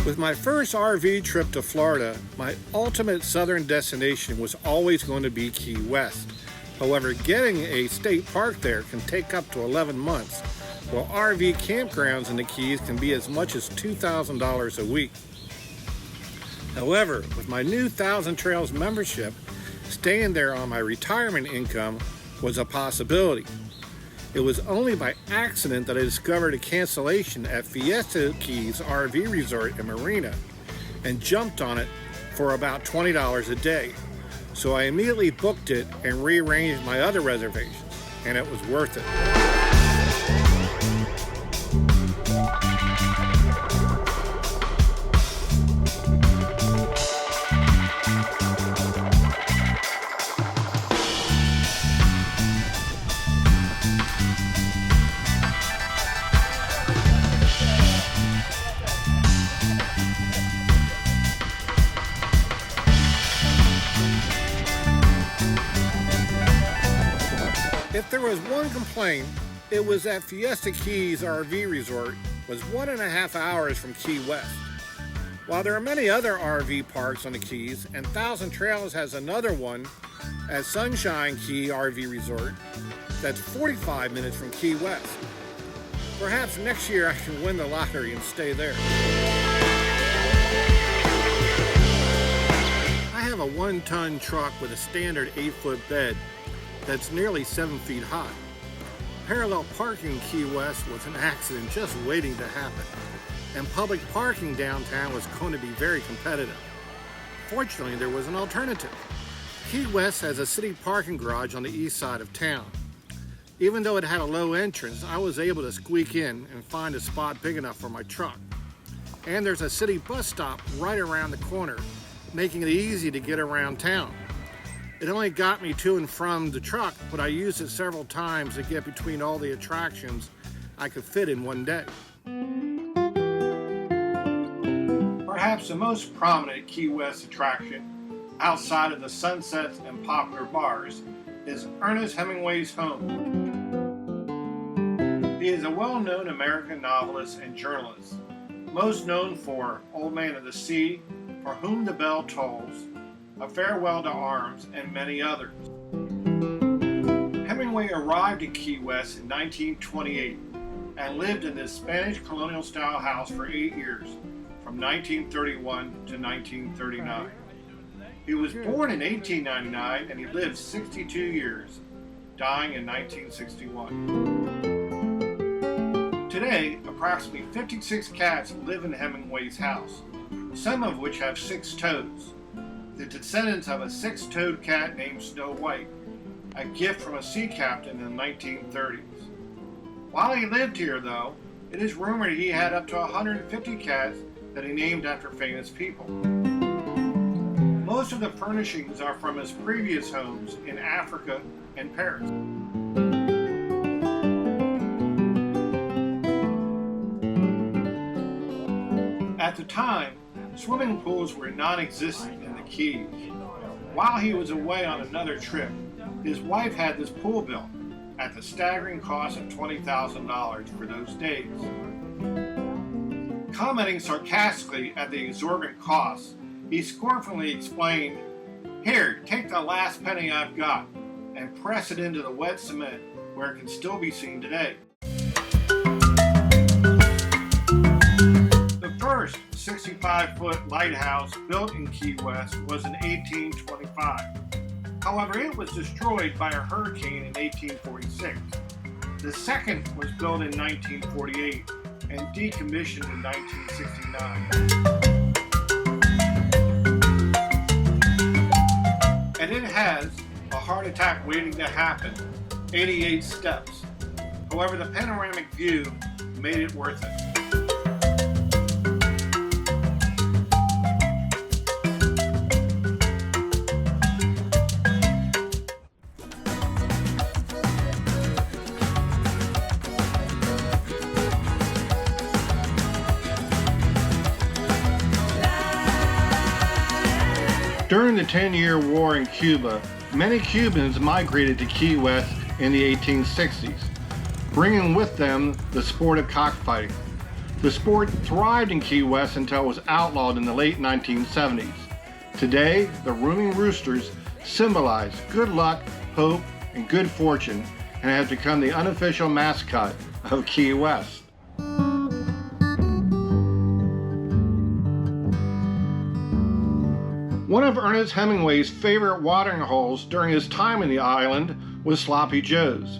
With my first RV trip to Florida, my ultimate southern destination was always going to be Key West. However, getting a state park there can take up to 11 months, while RV campgrounds in the Keys can be as much as $2,000 a week. However, with my new Thousand Trails membership, staying there on my retirement income was a possibility. It was only by accident that I discovered a cancellation at Fiesta Keys RV Resort and Marina and jumped on it for about $20 a day. So I immediately booked it and rearranged my other reservations, and it was worth it. If there was one complaint, it was that Fiesta Keys RV Resort was 1.5 hours from Key West. While there are many other RV parks on the Keys, and Thousand Trails has another one at Sunshine Key RV Resort that's 45 minutes from Key West. Perhaps next year I can win the lottery and stay there. I have a 1-ton truck with a standard 8-foot bed that's nearly 7 feet high. Parallel parking in Key West was an accident just waiting to happen, and public parking downtown was going to be very competitive. Fortunately, there was an alternative. Key West has a city parking garage on the east side of town. Even though it had a low entrance, I was able to squeak in and find a spot big enough for my truck. And there's a city bus stop right around the corner, making it easy to get around town. It only got me to and from the truck, but I used it several times to get between all the attractions I could fit in one day. Perhaps the most prominent Key West attraction, outside of the sunsets and popular bars, is Ernest Hemingway's home. He is a well-known American novelist and journalist, most known for Old Man of the Sea, For Whom the Bell Tolls, A Farewell to Arms, and many others. Hemingway arrived in Key West in 1928 and lived in this Spanish colonial-style house for 8 years, from 1931 to 1939. He was born in 1899 and he lived 62 years, dying in 1961. Today, approximately 56 cats live in Hemingway's house, some of which have 6 toes. The descendants of a 6-toed cat named Snow White, a gift from a sea captain in the 1930s. While he lived here, though, it is rumored he had up to 150 cats that he named after famous people. Most of the furnishings are from his previous homes in Africa and Paris. At the time, swimming pools were non-existent in the Keys. While he was away on another trip, his wife had this pool built at the staggering cost of $20,000 for those days. Commenting sarcastically at the exorbitant costs, he scornfully explained, "Here, take the last penny I've got," and press it into the wet cement where it can still be seen today. The first 65-foot lighthouse built in Key West was in 1825. However, it was destroyed by a hurricane in 1846. The second was built in 1948 and decommissioned in 1969. And it has a heart attack waiting to happen, 88 steps. However, the panoramic view made it worth it. During the 10-year war in Cuba, many Cubans migrated to Key West in the 1860s, bringing with them the sport of cockfighting. The sport thrived in Key West until it was outlawed in the late 1970s. Today, the rooming roosters symbolize good luck, hope, and good fortune, and have become the unofficial mascot of Key West. One of Ernest Hemingway's favorite watering holes during his time in the island was Sloppy Joe's,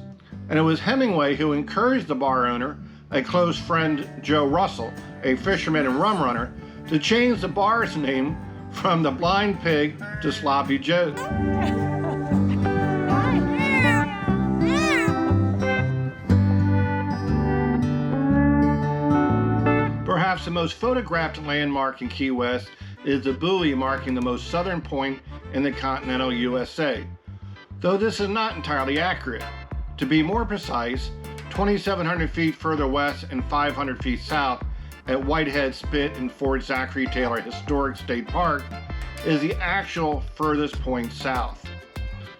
and it was Hemingway who encouraged the bar owner, a close friend Joe Russell, a fisherman and rum runner, to change the bar's name from the Blind Pig to Sloppy Joe's. Perhaps the most photographed landmark in Key West is the buoy marking the most southern point in the continental USA, though this is not entirely accurate. To be more precise, 2,700 feet further west and 500 feet south at Whitehead Spit and Fort Zachary Taylor Historic State Park is the actual furthest point south.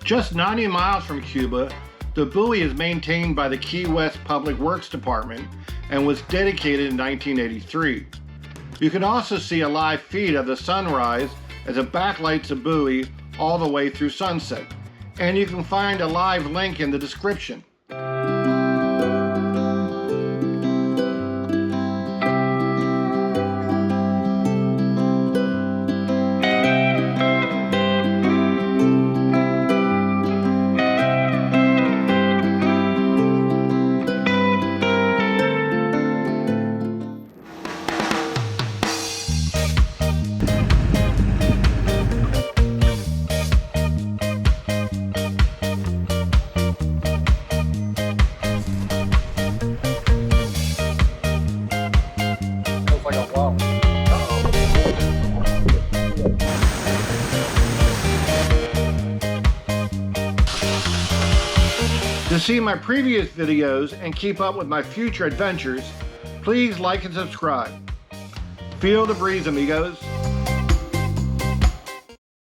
Just 90 miles from Cuba, the buoy is maintained by the Key West Public Works Department and was dedicated in 1983. You can also see a live feed of the sunrise as it backlights the buoy all the way through sunset, and you can find a live link in the description. To see my previous videos and keep up with my future adventures, please like and subscribe. Feel the breeze, amigos.